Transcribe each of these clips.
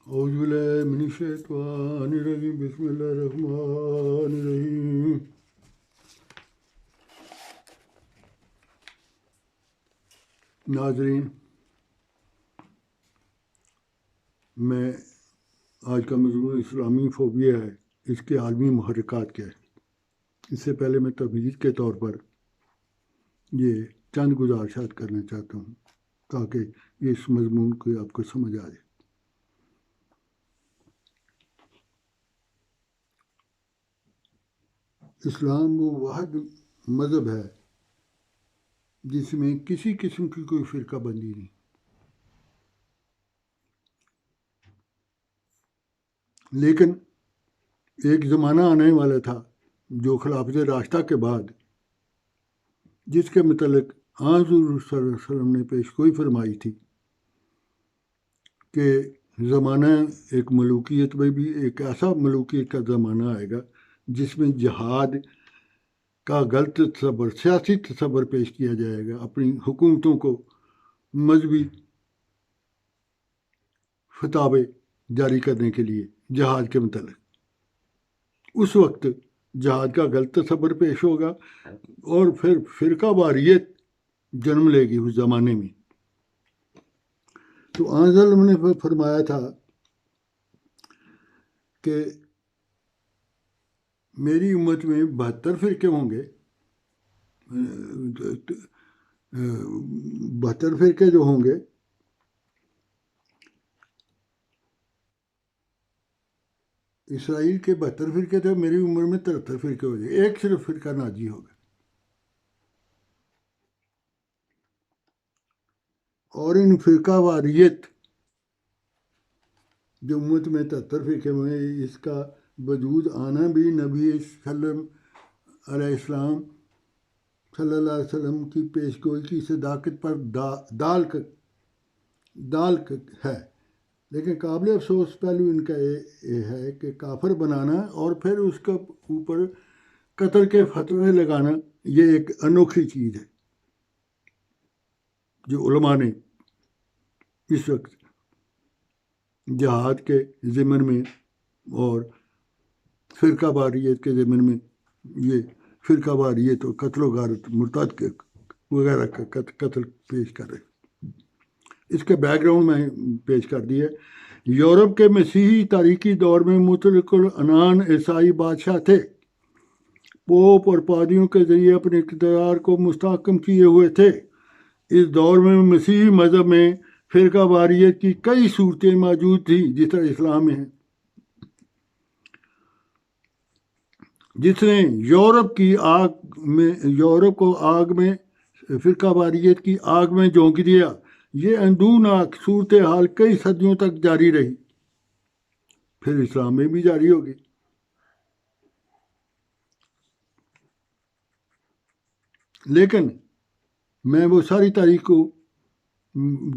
اعوذ باللہ من الشیطان الرجیم بسم اللہ الرحمن الرحیم. ناظرین، میں آج کا موضوع اسلامی فوبیا ہے، اس کے عالمی محرکات کیا ہے. اس سے پہلے میں تمہید کے طور پر یہ چند گزارشات کرنا چاہتا ہوں تاکہ اس مضمون کو آپ کو سمجھ آ جائے. اسلام وہ واحد مذہب ہے جس میں کسی قسم کی کوئی فرقہ بندی نہیں. لیکن ایک زمانہ آنے والا تھا جو خلافت راشدہ کے بعد، جس کے متعلق حضور صلی اللہ علیہ وسلم نے پیشگوئی فرمائی تھی کہ زمانہ ایک ملوکیت میں بھی ایک ایسا ملوکیت کا زمانہ آئے گا جس میں جہاد کا غلط تصور، سیاسی تصور پیش کیا جائے گا اپنی حکومتوں کو مذہبی فتوے جاری کرنے کے لیے جہاد کے متعلق. اس وقت جہاد کا غلط تصور پیش ہوگا اور پھر فرقہ واریت جنم لے گی اس زمانے میں. تو آنزل نے فرمایا تھا کہ میری امت میں 72 فرقے ہوں گے. 72 فرقے جو ہوں گے، اسرائیل کے 72 فرقے تھے، میری عمر میں 73 فرقے ہو جائے، ایک صرف فرقہ ناجی ہوگا. اور ان فرقہ واریت جو امت میں 73 فرقے میں، اس کا وجود آنا بھی نبی علیہ السلام صلی اللہ علیہ وسلم کی پیشگوئی کی صداقت پر دال ہے. لیکن قابل افسوس پہلو ان کا یہ ہے کہ کافر بنانا اور پھر اس کے اوپر قتل کے فتوے لگانا، یہ ایک انوکھی چیز ہے جو علماء نے اس وقت جہاد کے ضمن میں اور فرقہ واریت کے ضمن میں، یہ فرقہ واریت اور قتل و غارت مرتد وغیرہ کا قتل پیش کر رہے. اس کے بیک گراؤنڈ میں پیش کر دی ہے. یورپ کے مسیحی تاریخی دور میں مطلق العنان عیسائی بادشاہ تھے. پوپ اور پادریوں کے ذریعے اپنے اقتدار کو مستحکم کیے ہوئے تھے. اس دور میں مسیحی مذہب میں فرقہ واریت کی کئی صورتیں موجود تھیں جس طرح اسلام میں ہیں، جس نے یورپ کو آگ میں فرقہ واریت کی آگ میں جھونک دیا. یہ اندوہناک صورتحال کئی صدیوں تک جاری رہی، پھر اسلام میں بھی جاری ہوگی. لیکن میں وہ ساری تاریخ کو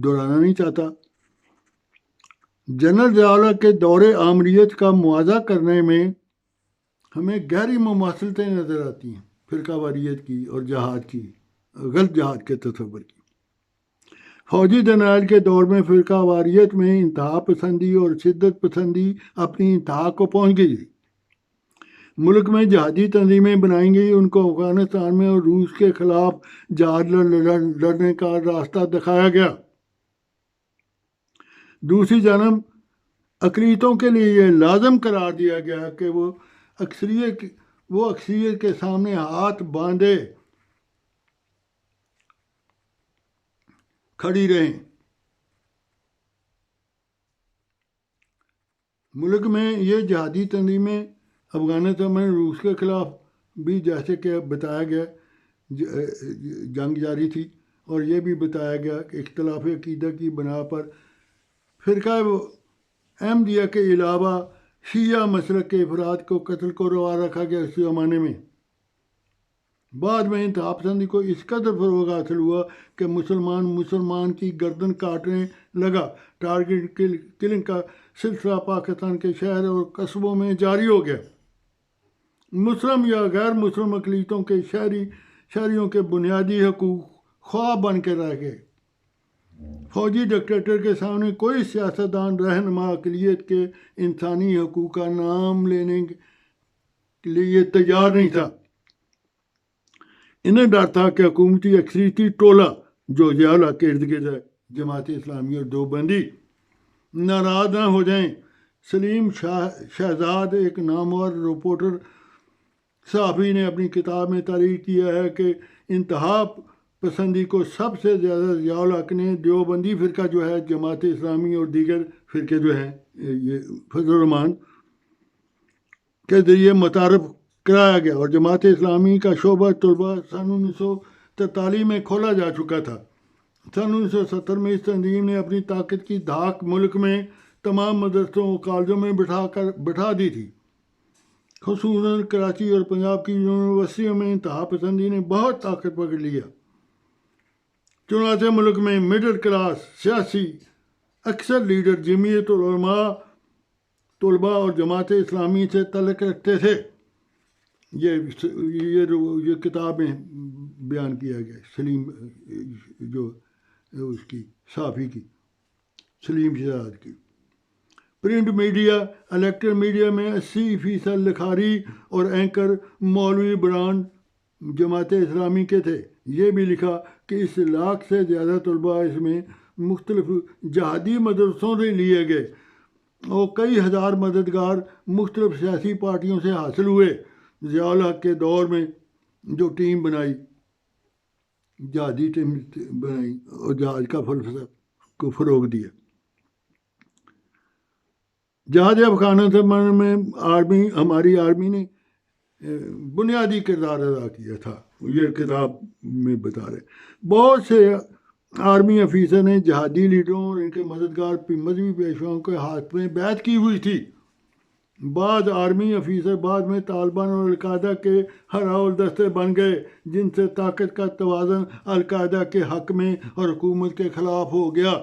دہرانا نہیں چاہتا. جنرل ضیاء کے دور آمریت کا موازنہ کرنے میں ہمیں گہری مماثلتیں نظر آتی ہیں فرقہ واریت کی اور جہاد کی، غلط جہاد کے تصور کی. فوجی جنرل کے دور میں فرقہ واریت میں انتہا پسندی اور شدت پسندی اپنی انتہا کو پہنچ گئی. ملک میں جہادی تنظیمیں بنائی گئی، ان کو افغانستان میں اور روس کے خلاف جہاد لڑنے کا راستہ دکھایا گیا. دوسری جانب اقلیتوں کے لیے یہ لازم قرار دیا گیا کہ وہ اکثریت کے سامنے ہاتھ باندھے کھڑی رہیں. ملک میں یہ جہادی تنظیمیں افغانستان میں روس کے خلاف بھی، جیسے کہ بتایا گیا، جنگ جاری تھی. اور یہ بھی بتایا گیا کہ اختلاف عقیدہ کی بنا پر فرقہ احمدیہ کے علاوہ شیعہ مسلک کے افراد کو قتل کو روا رکھا گیا اس زمانے میں. بعد میں انتہا پسندی کو اس قدر فروغ حاصل ہوا کہ مسلمان کی گردن کاٹنے لگا. ٹارگٹ کلنگ کا سلسلہ پاکستان کے شہر اور قصبوں میں جاری ہو گیا. مسلم یا غیر مسلم اقلیتوں کے شہریوں کے بنیادی حقوق خواہ بن کے رہ گئے. فوجی ڈکٹیٹر کے سامنے کوئی سیاستدان رہنما اقلیت کے انسانی حقوق کا نام لینے کے لیے تیار نہیں تھا۔ انہیں ڈر تھا کہ حکومتی اکثریتی ٹولہ جو ضیاء الحق کے ارد گرد ہے، جماعت اسلامی اور دیوبندی، ناراض نہ ہو جائیں۔ سلیم شہزاد ایک نامور رپورٹر صحافی نے اپنی کتاب میں تحریر کیا ہے کہ انتہا پسندی کو سب سے زیادہ ضیاء الحق نے دیوبندی فرقہ جو ہے، جماعت اسلامی اور دیگر فرقے جو ہیں، یہ فضل الرحمان کے ذریعے متعارف کرایا گیا، اور جماعت اسلامی کا شعبہ طلبہ سن 1943 میں کھولا جا چکا تھا۔ سن 1970 میں اس تنظیم نے اپنی طاقت کی دھاک ملک میں تمام مدرسوں اور کالجوں میں بٹھا دی تھی۔ خصوصاً کراچی اور پنجاب کی یونیورسٹیوں میں انتہا پسندی نے بہت طاقت پکڑ لیا۔ چنانچہ ملک میں مڈل کلاس سیاسی اکثر لیڈر جمعیت العلماء، طلباء اور جماعت اسلامی سے تعلق رکھتے تھے۔ یہ کتاب میں بیان کیا گیا سلیم جو اس کی صحافی کی، سلیم شہزاد کی۔ پرنٹ میڈیا، الیکٹرک میڈیا میں 80% لکھاری اور اینکر مولوی بران جماعت اسلامی کے تھے۔ یہ بھی لکھا کہ اس لاکھ سے زیادہ طلباء اس میں مختلف جہادی مدرسوں سے لیے گئے، اور کئی ہزار مددگار مختلف سیاسی پارٹیوں سے حاصل ہوئے۔ ضیاء الحق کے دور میں جو ٹیم بنائی، جہادی ٹیم بنائی اور جہاد کا فلسفہ کو فروغ دیا۔ جہاد افغانستان میں ہماری آرمی نے بنیادی کردار ادا کیا تھا، یہ کتاب میں بتا رہے۔ بہت سے آرمی افیسر نے جہادی لیڈروں اور ان کے مددگار مذہبی پیشواؤں کے ہاتھ میں بیعت کی ہوئی تھی۔ بعض آرمی افیسر بعد میں طالبان اور القاعدہ کے ہراول دستے بن گئے، جن سے طاقت کا توازن القاعدہ کے حق میں اور حکومت کے خلاف ہو گیا۔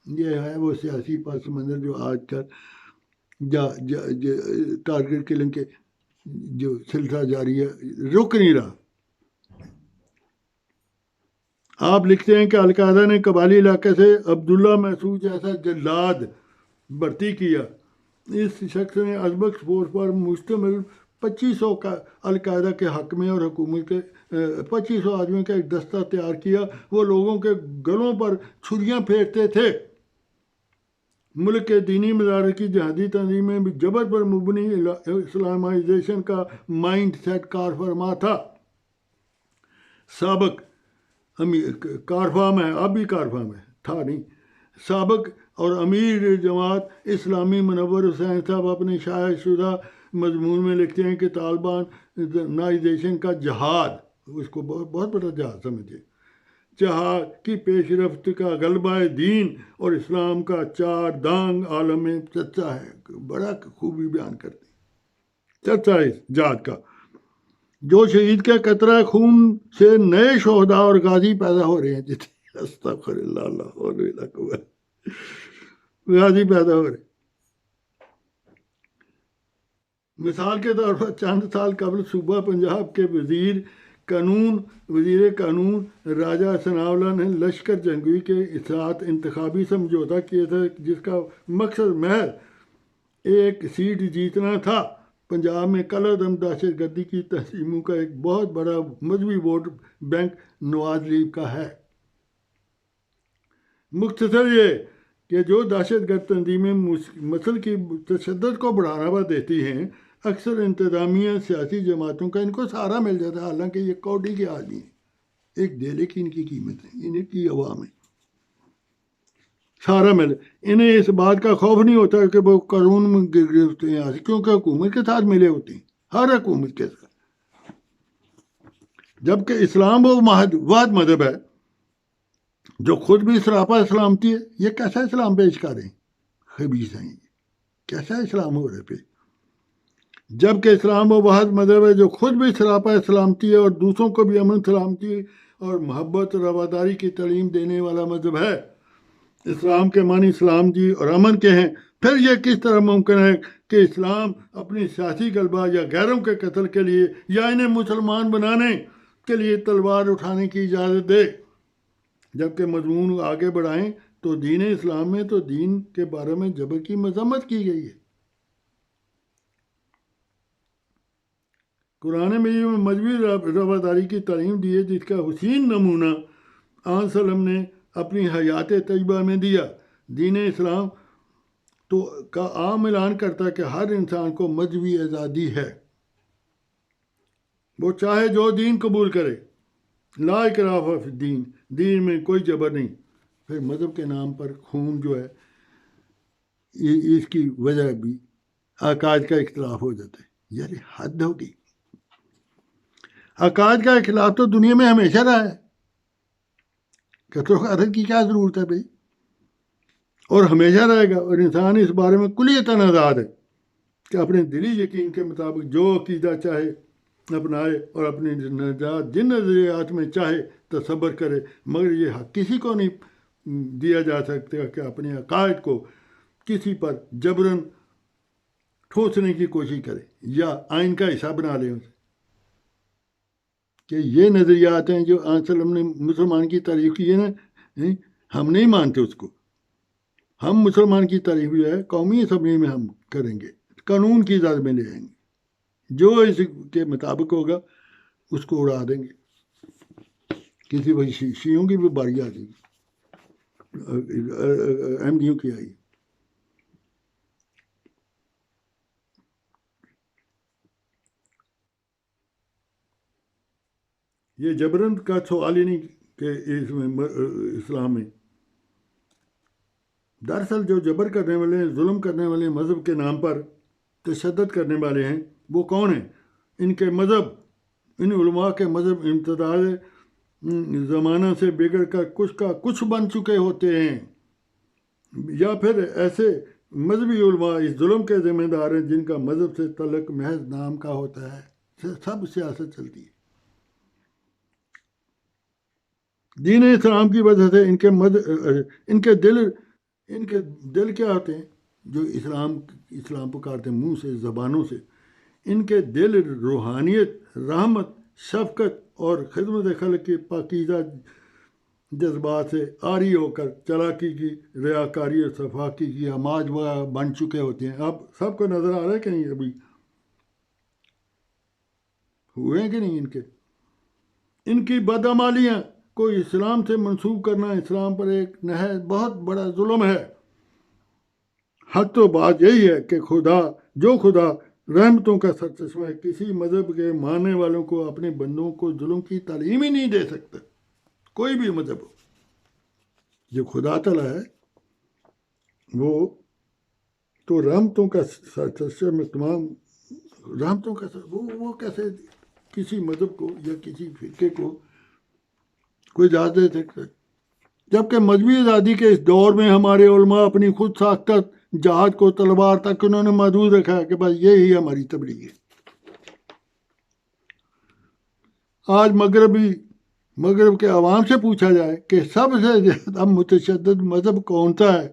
یہ ہے وہ سیاسی پس منظر جو آج کل ٹارگٹ کلنگ کے جو سلسلہ جاری ہے، رک نہیں رہا۔ آپ لکھتے ہیں کہ القاعدہ نے قبائلی علاقے سے عبداللہ محسود جیسا جلاد بھرتی کیا۔ اس شخص نے ازبک فورس پر مشتمل 2500 کا القاعدہ کے حق میں اور حکومت کے 2500 آدمیوں کا ایک دستہ تیار کیا۔ وہ لوگوں کے گلوں پر چھریاں پھیرتے تھے۔ ملک کے دینی مدارس کی جہادی تنظیمیں بھی جبر پر مبنی اسلامائزیشن کا مائنڈ سیٹ کار فرما تھا۔ سابق کارفام ہے، اب بھی کارفام ہے، تھا نہیں۔ سابق اور امیر جماعت اسلامی منور حسین صاحب اپنے شائع شدہ مضمون میں لکھتے ہیں کہ طالبان نائزیشن کا جہاد، اس کو بہت بڑا جہاد سمجھے، جہاد کی پیش رفت کا غلبہ دین اور اسلام کا چار دانگ عالم میں چرچا ہے۔ بڑا خوبی بیان کرتے ہیں چرچا ہے اس جہاد کا۔ جو شہید کے قطرہ خون سے نئے شہداء اور غازی پیدا ہو رہے ہیں، جتنے استغفر اللہ غازی پیدا ہو رہے۔ مثال کے طور پر چند سال قبل صوبہ پنجاب کے وزیر قانون راجہ ثناء اللہ نے لشکر جنگجوی کے ساتھ انتخابی سمجھوتہ کیا تھا، جس کا مقصد محض ایک سیٹ جیتنا تھا۔ پنجاب میں کل عدم دہشت گردی کی تنظیموں کا ایک بہت بڑا مذہبی ووٹ بینک نواز لیگ کا ہے۔ مختصر یہ کہ جو دہشت گرد تنظیمیں مسل کی تشدد کو بڑھاوا دیتی ہیں، اکثر انتظامیہ سیاسی جماعتوں کا ان کو سہارا مل جاتا ہے، حالانکہ یہ کوڑی کے آدمی ہیں، ایک ڈیلے کی ان کی قیمت ہے، ان کی عوام ہے، سہارا مل۔ انہیں اس بات کا خوف نہیں ہوتا کہ وہ قانون میں گرفتے ہیں، کیونکہ حکومت کے ساتھ ملے ہوتے ہیں، ہر حکومت کے ساتھ۔ جبکہ اسلام وہ واحد مذہب ہے جو خود بھی سراپا اسلامتی ہے۔ یہ کیسا اسلام پیش کر رہے ہیں خبیث ہیں، کیسا اسلام ہو رہا ہے پیش؟ جبکہ اسلام وہ واحد مذہب ہے جو خود بھی سراپا اسلامتی ہے اور دوسروں کو بھی امن سلامتی اور محبت اور رواداری کی تعلیم دینے والا مذہب ہے۔ اسلام کے معنی اسلام جی اور امن کے ہیں۔ پھر یہ کس طرح ممکن ہے کہ اسلام اپنی سیاسی غلبہ یا غیروں کے قتل کے لیے یا انہیں مسلمان بنانے کے لیے تلوار اٹھانے کی اجازت دے؟ جبکہ مضمون آگے بڑھائیں تو دین اسلام میں تو دین کے بارے میں جبر کی مذمت کی گئی ہے۔ قرآن مجید میں مذہبی رواداری کی تعلیم دی ہے، جس کا حسین نمونہ آن سلم نے اپنی حیات طیبہ میں دیا۔ دین اسلام تو کا عام اعلان کرتا ہے کہ ہر انسان کو مذہبی آزادی ہے، وہ چاہے جو دین قبول کرے، لا اکراہ فی الدین، دین میں کوئی جبر نہیں۔ پھر مذہب کے نام پر خون جو ہے اس کی وجہ بھی عقائد کا اختلاف ہو جاتا ہے۔ یعنی حد ہوگی۔ عقائد کا اختلاف تو دنیا میں ہمیشہ رہا ہے، قتل و غارت کی کیا ضرورت ہے بھائی، اور ہمیشہ رہے گا۔ اور انسان اس بارے میں کلیتاً آزاد ہے کہ اپنے دلی یقین کے مطابق جو عقیدہ چاہے اپنائے اور اپنی نجات جن نظریات میں چاہے تصور کرے، مگر یہ حق کسی کو نہیں دیا جا سکتا کہ اپنے عقائد کو کسی پر جبراً ٹھوسنے کی کوشش کرے یا آئین کا حصہ بنا لے اسے، کہ یہ نظریات ہیں جو آن صلی اللہ علیہ وسلم نے مسلمان کی تعریف کی ہے نا، ہم نہیں مانتے اس کو۔ ہم مسلمان کی تعریف جو ہے قومی اسمبلی میں ہم کریں گے، قانون کی ذات میں لے آئیں گے، جو اس کے مطابق ہوگا اس کو اڑا دیں گے۔ کسی وہی شیعوں کی بھی باری آ جائے گی، احمدیوں کی آئی۔ یہ جبرن کا سوال ہی نہیں کہ اس میں اسلام میں دراصل جو جبر کرنے والے ہیں، ظلم کرنے والے مذہب کے نام پر تشدد کرنے والے ہیں، وہ کون ہیں؟ ان کے مذہب، ان علماء کے مذہب امتداد زمانہ سے بگڑ کر کچھ کا کچھ بن چکے ہوتے ہیں، یا پھر ایسے مذہبی علماء اس ظلم کے ذمہ دار ہیں جن کا مذہب سے تعلق محض نام کا ہوتا ہے۔ سب سیاست چلتی ہے۔ دین اسلام کی وجہ سے ان کے دل کیا ہوتے ہیں جو اسلام پکارتے ہیں منہ سے، زبانوں سے، ان کے دل روحانیت، رحمت، شفقت اور خدمت خلق کے پاکیزہ جذبات سے عاری ہو کر چلاکی کی، ریاکاری اور صفاقی کی آماج بن چکے ہوتے ہیں۔ اب سب کو نظر آ رہا ہے کہ نہیں؟ ابھی ہوئے ہیں کہ نہیں؟ ان کی بدعمالیاں کو اسلام سے منسوب کرنا اسلام پر ایک نہایت بہت بڑا ظلم ہے۔ حق تو بات یہی ہے کہ خدا رحمتوں کا سرچشمہ ہے، کسی مذہب کے ماننے والوں کو اپنے بندوں کو ظلم کی تعلیم ہی نہیں دے سکتا، کوئی بھی مذہب ہو۔ جو خدا تعالیٰ ہے وہ تو رحمتوں کا سرچشمہ، تمام رحمتوں کا وہ کیسے کسی مذہب کو یا کسی فرقے کو کوئی اجازت دے سکتا ہے؟ جبکہ مذہبی آزادی کے اس دور میں ہمارے علماء اپنی خود ساختہ جہاد کو تلوار تک انہوں نے محدود رکھا ہے کہ بس یہی ہماری تبلیغ ہے۔ آج مغرب کے عوام سے پوچھا جائے کہ سب سے زیادہ متشدد مذہب کون سا ہے،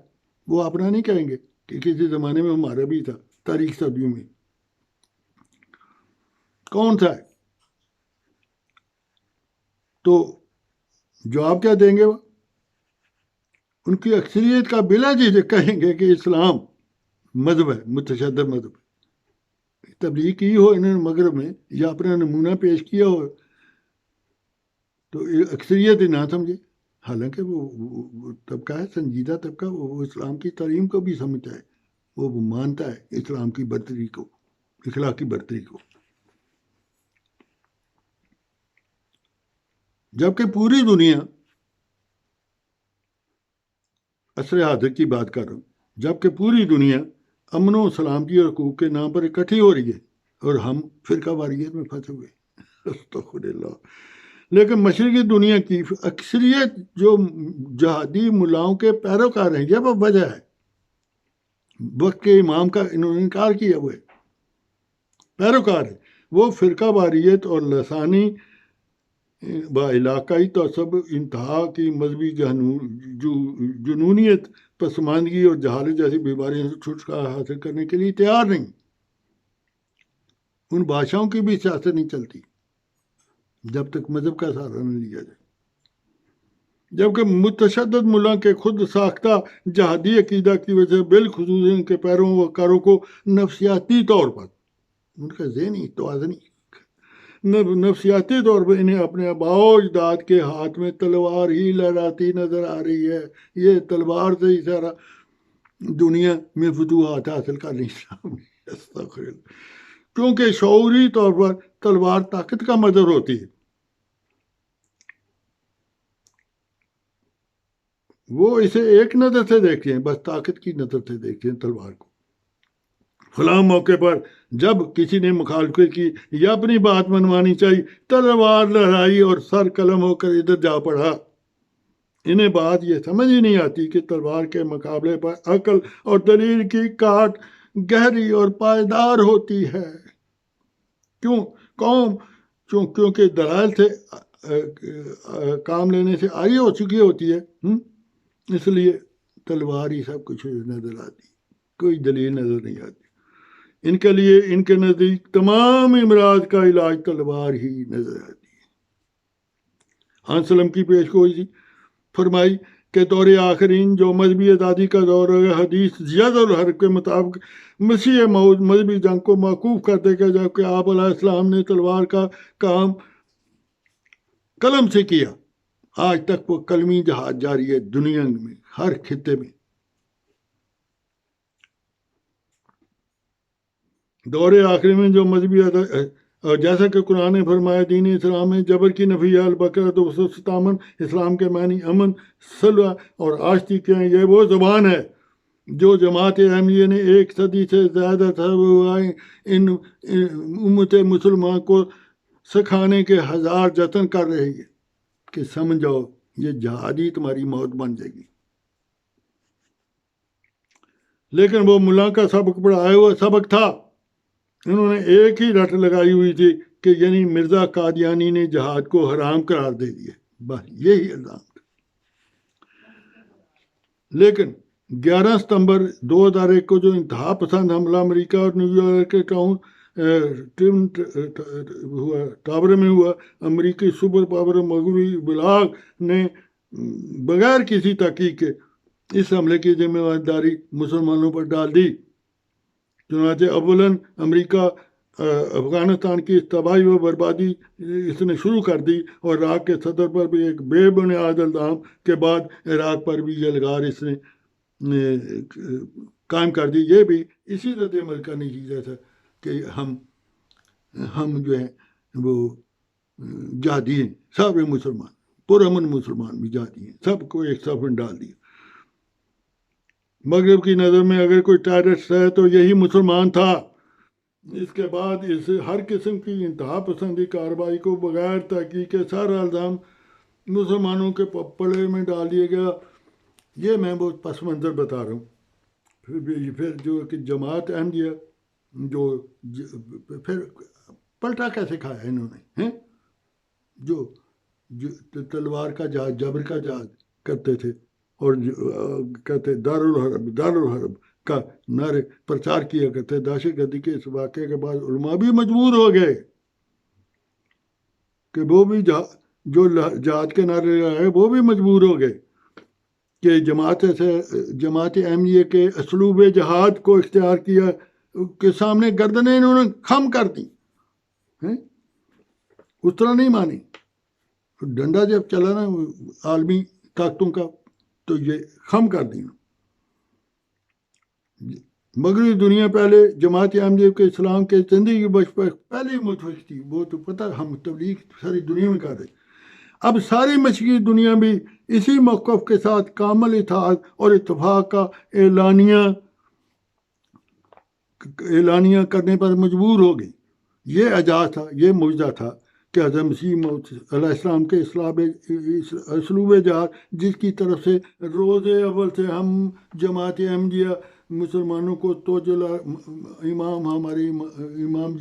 وہ اپنا نہیں کہیں گے کہ کسی زمانے میں ہمارا بھی تھا، تاریخ صدیوں میں کون سا ہے، تو جواب کیا دیں گے؟ وہ ان کی اکثریت کا بلا جھجک کہیں گے کہ اسلام مذہب ہے، متشدد مذہب ہے۔ تبلیغ کی ہو انہوں نے مغرب میں یا اپنا نمونہ پیش کیا ہو تو اکثریت ہی نہ سمجھے، حالانکہ وہ طبقہ ہے، سنجیدہ طبقہ، وہ اسلام کی تعلیم کو بھی سمجھتا ہے، وہ مانتا ہے اسلام کی برتری کو، اخلاقی برتری کو۔ جبکہ پوری دنیا، عصر حاضر کی بات کر رہا ہوں، جبکہ پوری دنیا امن و سلامتی اور حقوق کے نام پر اکٹھی ہو رہی ہے اور ہم فرقہ واریت میں پھنسے ہوئے، استغفر اللہ۔ لیکن مشرقی دنیا کی اکثریت جو جہادی ملاؤں کے پیروکار ہیں، یہ وہ وجہ ہے۔ وقت کے امام کا انہوں نے انکار کیا ہوئے پیروکار ہے، وہ فرقہ واریت اور لسانی و علاقائی تعصب، انتہا کی مذہبی جنونیت، پسماندگی اور جہالت جیسی بیماریوں سے چھٹکارا حاصل کرنے کے لیے تیار نہیں۔ ان بادشاہوں کی بھی سیاست نہیں چلتی جب تک مذہب کا سہارا نہ لیا جائے۔ جبکہ متشدد ملا کے خود ساختہ جہادی عقیدہ کی وجہ سے بالخصوص ان کے پیروں و کاروں کو نفسیاتی طور پر ان کا ذہنی توازنی نفسیاتی طور پر انہیں اپنے آباء و اجداد کے ہاتھ میں تلوار ہی لہراتی نظر آ رہی ہے. یہ تلوار سے ہی سارا دنیا میں فتوحات حاصل کرنی چاہیے، کیونکہ شعوری طور پر تلوار طاقت کا مظہر ہوتی ہے. وہ اسے ایک نظر سے دیکھتے ہیں، بس طاقت کی نظر سے دیکھتے ہیں تلوار کو. فلاں موقع پر جب کسی نے مخالفت کی یا اپنی بات منوانی چاہیے، تلوار لہرائی اور سر قلم ہو کر ادھر جا پڑا. انہیں بات یہ سمجھ ہی نہیں آتی کہ تلوار کے مقابلے پر عقل اور دلیل کی کاٹ گہری اور پائیدار ہوتی ہے. کیونکہ دلائل سے کام لینے سے آری ہو چکی ہوتی ہے. اس لیے تلوار ہی سب کچھ نظر آتی، کوئی دلیل نظر نہیں آتی. ان کے لیے ان کے نزدیک تمام امراض کا علاج تلوار ہی نظر آتی ہے. ہاں سلم کی پیش گوئی تھی، فرمائی کہ دور آخرین جو مذہبی آزادی کا دور ہے، حدیث زیادہ الحرب کے مطابق مسیح موعود مذہبی جنگ کو موقوف کر دے گا، جبکہ آپ علیہ السلام نے تلوار کا کام قلم سے کیا. آج تک وہ قلمی جہاد جاری ہے دنیا میں ہر خطے میں. دور آخری میں جو مذہبی اور جیسا کہ قرآن نے فرمایا دین اسلام میں جبر کی نفی ہے، البقرہ 257، اسلام کے معنی امن، صلح اور آشتی کے ہیں. یہ وہ زبان ہے جو جماعت احمدیہ نے 1 صدی سے زیادہ ان امت مسلمان کو سکھانے کے ہزار جتن کر رہی ہے کہ سمجھو یہ جہادی تمہاری موت بن جائے گی. لیکن وہ ملا کا سبق پڑھایا ہوا سبق تھا. انہوں نے ایک ہی رٹ لگائی ہوئی تھی کہ یعنی مرزا قادیانی نے جہاد کو حرام قرار دے دیا، بس یہی الزام تھا. لیکن 11 ستمبر 2001 کو جو انتہا پسند حملہ امریکہ اور نیو یارک کے ٹوئن ٹاور میں ہوا، امریکی سپر پاور مغربی بلاگ نے بغیر کسی تحقیق کے اس حملے کی ذمہ داری مسلمانوں پر ڈال دی. چنانچہ اولاً امریکہ افغانستان کی تباہی و بربادی اس نے شروع کر دی، اور عراق کے صدر پر بھی ایک بے بنیاد الزام کے بعد عراق پر بھی یہ لگار اس نے قائم کر دی. یہ بھی اسی رد عمل کا نتیجہ تھا کہ ہم جو ہیں وہ جہادی ہیں، سارے مسلمان پرامن مسلمان بھی جہادی ہیں، سب کو ایک صف میں ڈال دیا. مغرب کی نظر میں اگر کوئی ٹیررسٹ ہے تو یہی مسلمان تھا. اس کے بعد اس ہر قسم کی انتہا پسندی کارروائی کو بغیر تحقیق کے سارا الزام مسلمانوں کے پلڑے میں ڈال دیا گیا. یہ میں بہت پس منظر بتا رہا ہوں. پھر جو کہ جماعت احمدیہ جو پھر پلٹا کیسے کھایا انہوں نے، جو تلوار کا جہاد، جبر کا جہاد کرتے تھے اور کہتے دارالحرب کا نعرے پرچار کیا کرتے. دہشت گردی کے اس واقعے کے بعد علماء بھی مجبور ہو گئے کہ وہ بھی جو جہاد کے نعرے لگائے وہ بھی مجبور ہو گئے کہ جماعت احمدیہ کے اسلوب جہاد کو اختیار کیا کے سامنے گردنیں انہوں نے خم کر دی. اس طرح نہیں مانی. ڈنڈا جب چلا نا عالمی طاقتوں کا تو یہ خم کر دی. مغربی دنیا پہلے جماعت احمدیہ کے اسلام کے زندگی بخش پر پہلے متفق تھی، وہ تو پتہ ہم تبلیغ ساری دنیا میں کر رہے. اب ساری مشرقی دنیا بھی اسی موقف کے ساتھ کامل اتحاد اور اتفاق کا اعلانیہ کرنے پر مجبور ہو گئی. یہ اعجاز تھا، یہ معجزہ تھا کہ حضرت مسیح موعود علیہ السلام کے اسلوب جہاد جس کی طرف سے روز اول سے ہم جماعت احمدیہ مسلمانوں کو امام ہمارے امام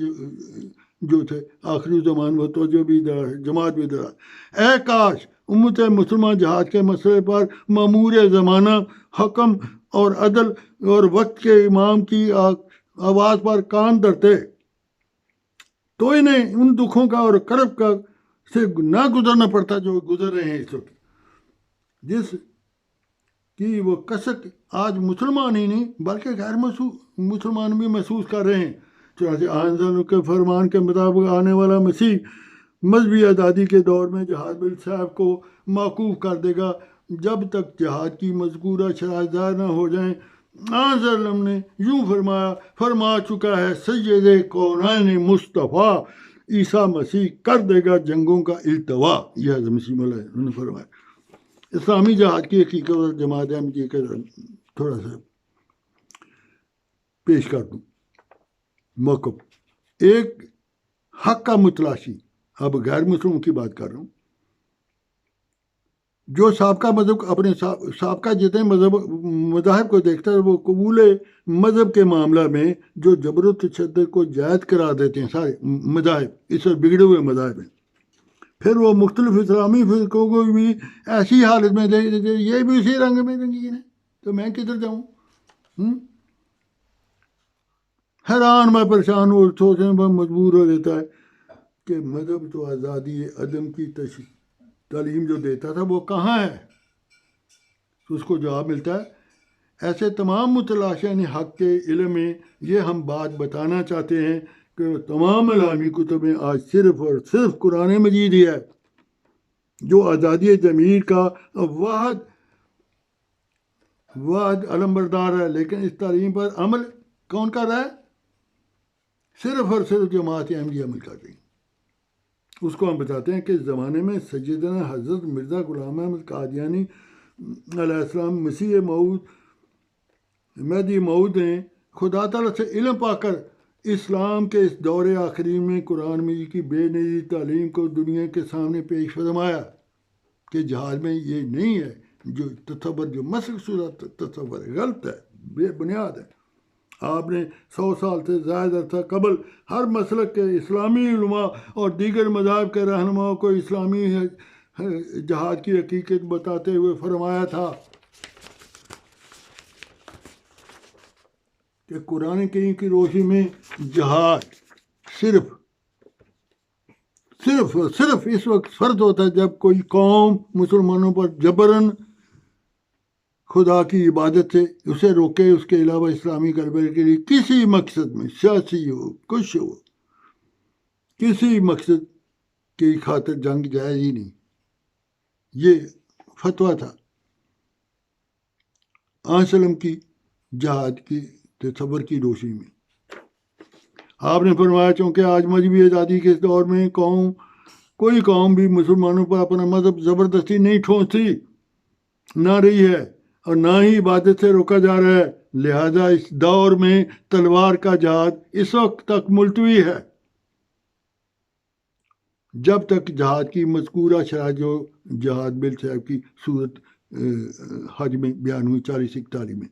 جو تھے آخری زمان وہ توجہ بھی دے رہا ہے، جماعت بھی دے رہا ہے. اے کاش امت مسلمان جہاد کے مسئلے پر مامور زمانہ، حکم اور عدل اور وقت کے امام کی آواز پر کان دھرتے تو انہیں ان دکھوں کا اور کرب کا سے نہ گزرنا پڑتا جو گزر رہے ہیں اس وقت. جس کی وہ کثرت آج مسلمان ہی نہیں بلکہ غیر مسلمان بھی محسوس کر رہے ہیں۔ چنانچہ آن کے فرمان کے مطابق آنے والا مسیح مذہبی آزادی کے دور میں جہاد بالسیف کو موقوف کر دے گا جب تک جہاد کی مذکورہ شرائط ظاہر نہ ہو جائیں۔ آن صلی اللہ علیہ وسلم نے یوں فرما چکا ہے، سید کونین مصطفیٰ عیسیٰ مسیح کر دے گا جنگوں کا التوا۔ یہ حضرت مسیح مولا انہوں نے فرمایا۔ اسلامی جہاد کی حقیقت اور جماعت احمدیہ کا تھوڑا سا پیش کر دوں موقف۔ ایک حق کا متلاشی، اب غیر مسلموں کی بات کر رہا ہوں، جو سابقہ مذہب اپنے سابقہ جتنے مذاہب کو دیکھتا ہے وہ قبول مذہب کے معاملہ میں جو جبر و تشدد کو جائز قرار دیتے ہیں سارے مذاہب، اس سے بگڑے ہوئے مذاہب ہیں، پھر وہ مختلف اسلامی فرقوں کو بھی ایسی حالت میں دیکھ دیتے یہ بھی اسی رنگ میں رنگین ہے تو میں کدھر جاؤں؟ حیران میں پریشان ہو سوچنے پر مجبور ہو دیتا ہے کہ مذہب تو آزادی عدم کی تعلیم جو دیتا تھا وہ کہاں ہے؟ تو اس کو جواب ملتا ہے ایسے تمام متلاشین حق کے علم میں یہ ہم بات بتانا چاہتے ہیں کہ تمام عالمی کتب میں آج صرف اور صرف قرآن مجید ہی ہے جو آزادی ضمیر کا واحد علمبردار ہے، لیکن اس تعلیم پر عمل کون کر رہا ہے؟ صرف اور صرف جماعت احمدیہ عمل کر رہی ہے۔ اس کو ہم بتاتے ہیں کہ اس زمانے میں سیدنا حضرت مرزا غلام احمد قادیانی علیہ السلام مسیح موعود مہدی موعود نے خدا تعالیٰ سے علم پا کر اسلام کے اس دور آخری میں قرآن مجید کی بے نظیر تعلیم کو دنیا کے سامنے پیش فرمایا کہ جہاد میں یہ نہیں ہے جو تصور، جو مسلک شدہ تصور غلط ہے، بے بنیاد ہے۔ آپ نے 100 سال سے زائد عرصہ قبل ہر مسلک کے اسلامی علماء اور دیگر مذاہب کے رہنماؤں کو اسلامی جہاد کی حقیقت بتاتے ہوئے فرمایا تھا کہ قرآن کریم کی روشنی میں جہاد صرف اس وقت فرض ہوتا ہے جب کوئی قوم مسلمانوں پر جبراً خدا کی عبادت سے اسے روکے، اس کے علاوہ اسلامی غلبے کے لیے کسی مقصد میں، سیاسی ہو کچھ ہو، کسی مقصد کی خاطر جنگ جائز ہی نہیں۔ یہ فتویٰ تھا آن سلم کی جہاد کی تصور کی روشنی میں۔ آپ نے فرمایا چونکہ آج مذہبی آزادی کے اس دور میں کوئی قوم بھی مسلمانوں پر اپنا مذہب زبردستی نہیں ٹھونستی نہ رہی ہے اور نہ ہی عبادت سے روکا جا رہا ہے، لہذا اس دور میں تلوار کا جہاد اس وقت تک ملتوی ہے جب تک جہاد کی مذکورہ شرائط جو جہاد بالسیف کی صورت حج میں بیان ہوئی 40-41 میں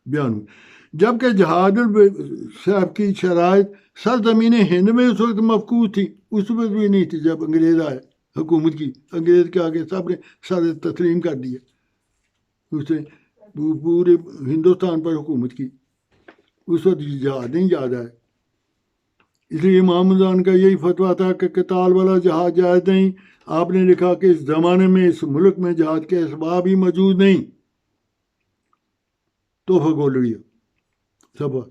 بیان ہوئی، جبکہ جہاد بالسیف کی شرائط سرزمین ہند میں اس وقت مفقود تھی، اس وقت بھی نہیں تھی جب انگریز آئے حکومت کی، انگریز کے آگے سب نے سر تسلیم کر دیا، اس نے پورے ہندوستان پر حکومت کی، اس وقت جہاد نہیں یاد آئے۔ اس لیے امام رمضان کا یہی فتویٰ تھا کہ قتال والا جہاد جائز نہیں۔ آپ نے لکھا کہ اس زمانے میں اس ملک میں جہاد کے اسباب ہی موجود نہیں۔ تحفہ گولڑیا صفحہ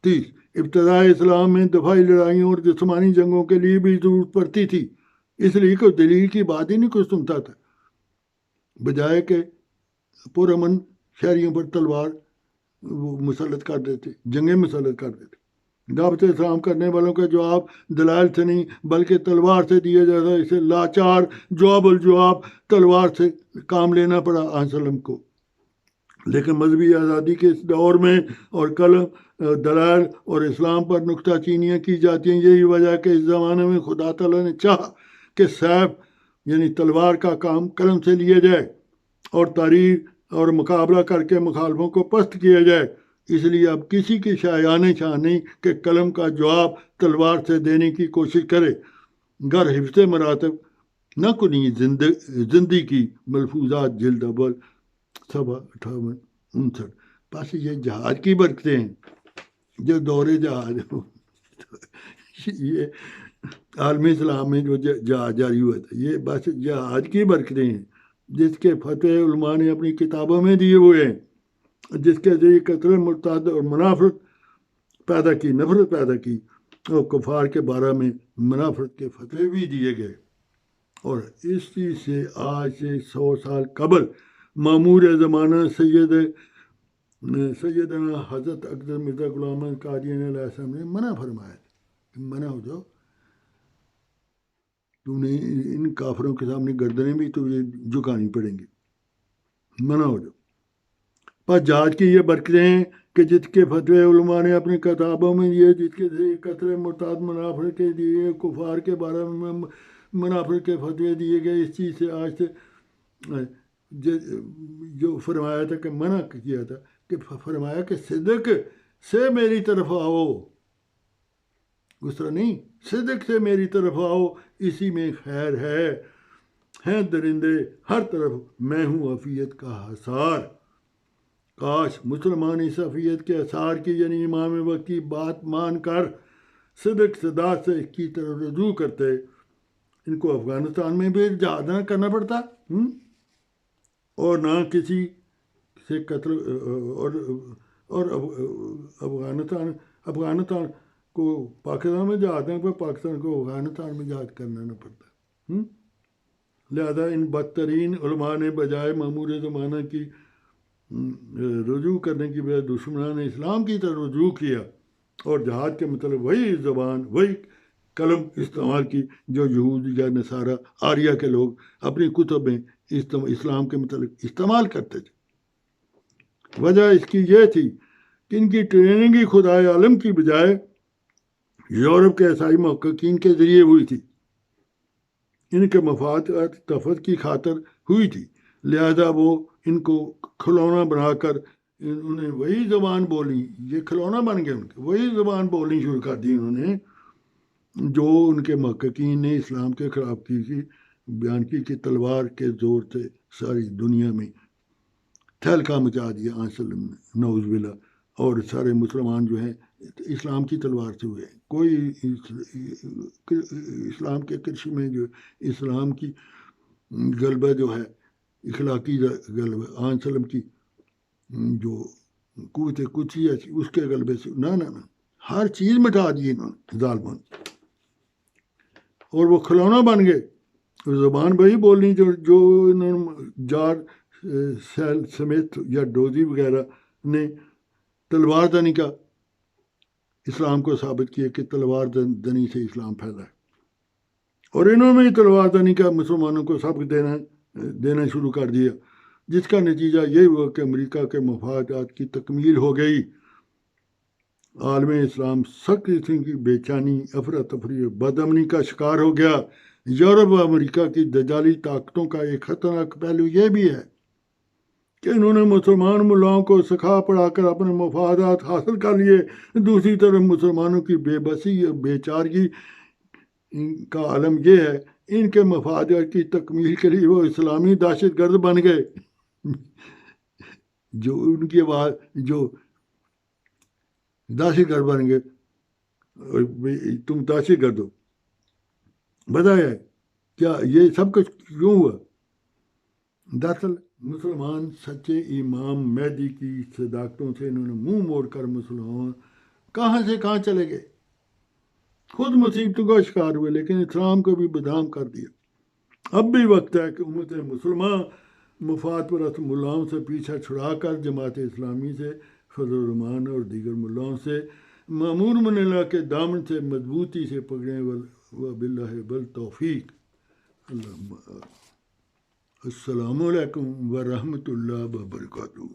30۔ ابتدائی اسلام میں دفاعی لڑائیوں اور جسمانی جنگوں کے لیے بھی ضرورت پڑتی تھی، اس لیے کوئی دلیل کی بات ہی نہیں کوئی سنتا تھا، بجائے کہ پرامن شہریوں پر تلوار مسلط کر دیتے، جنگیں مسلط کر دیتے۔ دعوت اسلام کرنے والوں کا جواب دلائل سے نہیں بلکہ تلوار سے دیا جاتا، اسے لاچار جواب الجواب تلوار سے کام لینا پڑا آن سلم کو۔ لیکن مذہبی آزادی کے اس دور میں اور قلم، دلائل اور اسلام پر نکتہ چینیاں کی جاتی ہیں، یہی وجہ ہے کہ اس زمانے میں خدا تعالیٰ نے چاہا کہ سیف یعنی تلوار کا کام قلم سے لیا جائے اور تحریر اور مقابلہ کر کے مخالفوں کو پست کیا جائے۔ اس لیے اب کسی کی شایان شان نہیں کہ قلم کا جواب تلوار سے دینے کی کوشش کرے، گر حفظ مراتب نہ کنی زندگی کی ملفوظات جلد اول صفحہ 58-59۔ بس یہ جہاد کی برکتیں ہیں، جو دور جہاد یہ عالم اسلام میں جو جہاد جاری ہوا تھا، یہ بس جہاد کی برکتیں ہیں جس کے فتوے علماء نے اپنی کتابوں میں دیے ہوئے ہیں، جس کے ذریعے کثرت مرتاد اور منافرت پیدا کی، نفرت پیدا کی، اور کفار کے بارے میں منافرت کے فتوے بھی دیے گئے۔ اور اس چیز سے آج سے 100 سال قبل معمور زمانہ سیدنا حضرت اقدس مرزا غلام احمد قادیانی علیہ السلام نے منع فرمایا کہ منع ہو جاؤ، تو نے ان کافروں کے سامنے گردنیں بھی تو یہ جھکانی پڑیں گی، منع ہو جاؤ۔ پر جہاد کی یہ برکتیں ہیں کہ جس کے فتوے علماء نے اپنی کتابوں میں دیے، جس کے قطر مرتاد منافرت کے دیے، کفار کے بارے میں منافرت کے فتوے دیے گئے، اس چیز سے آج سے جو فرمایا تھا کہ منع کیا تھا کہ فرمایا کہ صدق سے میری طرف آؤ، اس طرح نہیں، صدق سے میری طرف آؤ، اسی میں خیر ہے، ہیں درندے ہر طرف، میں ہوں عافیت کا حصار۔ کاش مسلمان اس عافیت کے حصار کی یعنی امام وقت کی بات مان کر صدق صداقت سے اس کی طرف رجوع کرتے، ان کو افغانستان میں بھی جہاد نہ کرنا پڑتا، اور نہ کسی سے قتل، اور افغانستان کو پاکستان میں جہاد نہ پڑتا، پاکستان کو افغانستان میں جہاد کرنا نہ پڑتا۔ لہذا ان بدترین علماء نے بجائے معمور زمانہ کی رجوع کرنے کی بجائے دشمنان اسلام کی طرف رجوع کیا، اور جہاد کے مطلب وہی زبان، وہی قلم استعمال کی جو یہود یا نصارہ آریہ کے لوگ اپنی کتب میں اسلام کے متعلق استعمال کرتے تھے۔ وجہ اس کی یہ تھی کہ ان کی ٹریننگ ہی خدائے عالم کی بجائے یورپ کے عیسائی محققین کے ذریعے ہوئی تھی، ان کے مفاد تفت کی خاطر ہوئی تھی، لہذا وہ ان کو کھلونا بنا کر انہیں وہی زبان بولی، یہ کھلونا بن گئے، ان کے وہی زبان بولنی شروع کر دی انہوں نے جو ان کے محققین نے اسلام کے خلاف کی بیان کی کہ تلوار کے زور سے ساری دنیا میں تہلکہ مچا دیا نعوذ باللہ، اور سارے مسلمان جو ہیں اسلام کی تلوار سے ہوئے، کوئی اسلام کے کرشی میں جو اسلام کی غلبہ جو ہے اخلاقی غلبہ، آن سلم کی جو قوت قدسی ہے اس کے غلبے سے نہ ہر چیز مٹا دی انہوں نے ظالمان، اور وہ کھلونا بن گئے، زبان وہی بولنی جو انہوں نے جار سیل سمیت یا ڈوزی وغیرہ نے تلوار دنی کا اسلام کو ثابت کیا کہ تلوار دنی سے اسلام پھیلا ہے، اور انہوں نے تلوار دنی کا مسلمانوں کو سبق دینا شروع کر دیا، جس کا نتیجہ یہ ہوا کہ امریکہ کے مفادات کی تکمیل ہو گئی، عالم اسلام سخت قسم کی بے چینی، افراتفری، بد امنی کا شکار ہو گیا۔ یورپ و امریکہ کی دجالی طاقتوں کا ایک خطرناک پہلو یہ بھی ہے کہ انہوں نے مسلمان ملاؤں کو سکھا پڑھا کر اپنے مفادات حاصل کر لیے، دوسری طرف مسلمانوں کی بے بسی اور بے چارگی کا عالم یہ ہے، ان کے مفادات کی تکمیل کے لیے وہ اسلامی دہشت گرد بن گئے، جو ان کی آواز جو دہشت گرد بن گئے، تم دہشت گرد ہو۔ بتایا کیا یہ سب کچھ کیوں ہوا؟ دراصل مسلمان سچے امام مہدی کی صداقتوں سے انہوں نے منہ موڑ کر مسلمان کہاں سے کہاں چلے گئے، خود مصیبتوں کا شکار ہوئے، لیکن اسلام کو بھی بدنام کر دیا۔ اب بھی وقت ہے کہ امت مسلمان مفاد پرست ملاؤں سے پیچھا چھڑا کر جماعت اسلامی سے، فضل الرحمان اور دیگر ملاؤں سے معمور من اللہ کے دامن سے مضبوطی سے پکڑیں، وباللہ بالتوفیق۔ السلام علیکم ورحمۃ اللہ وبرکاتہ۔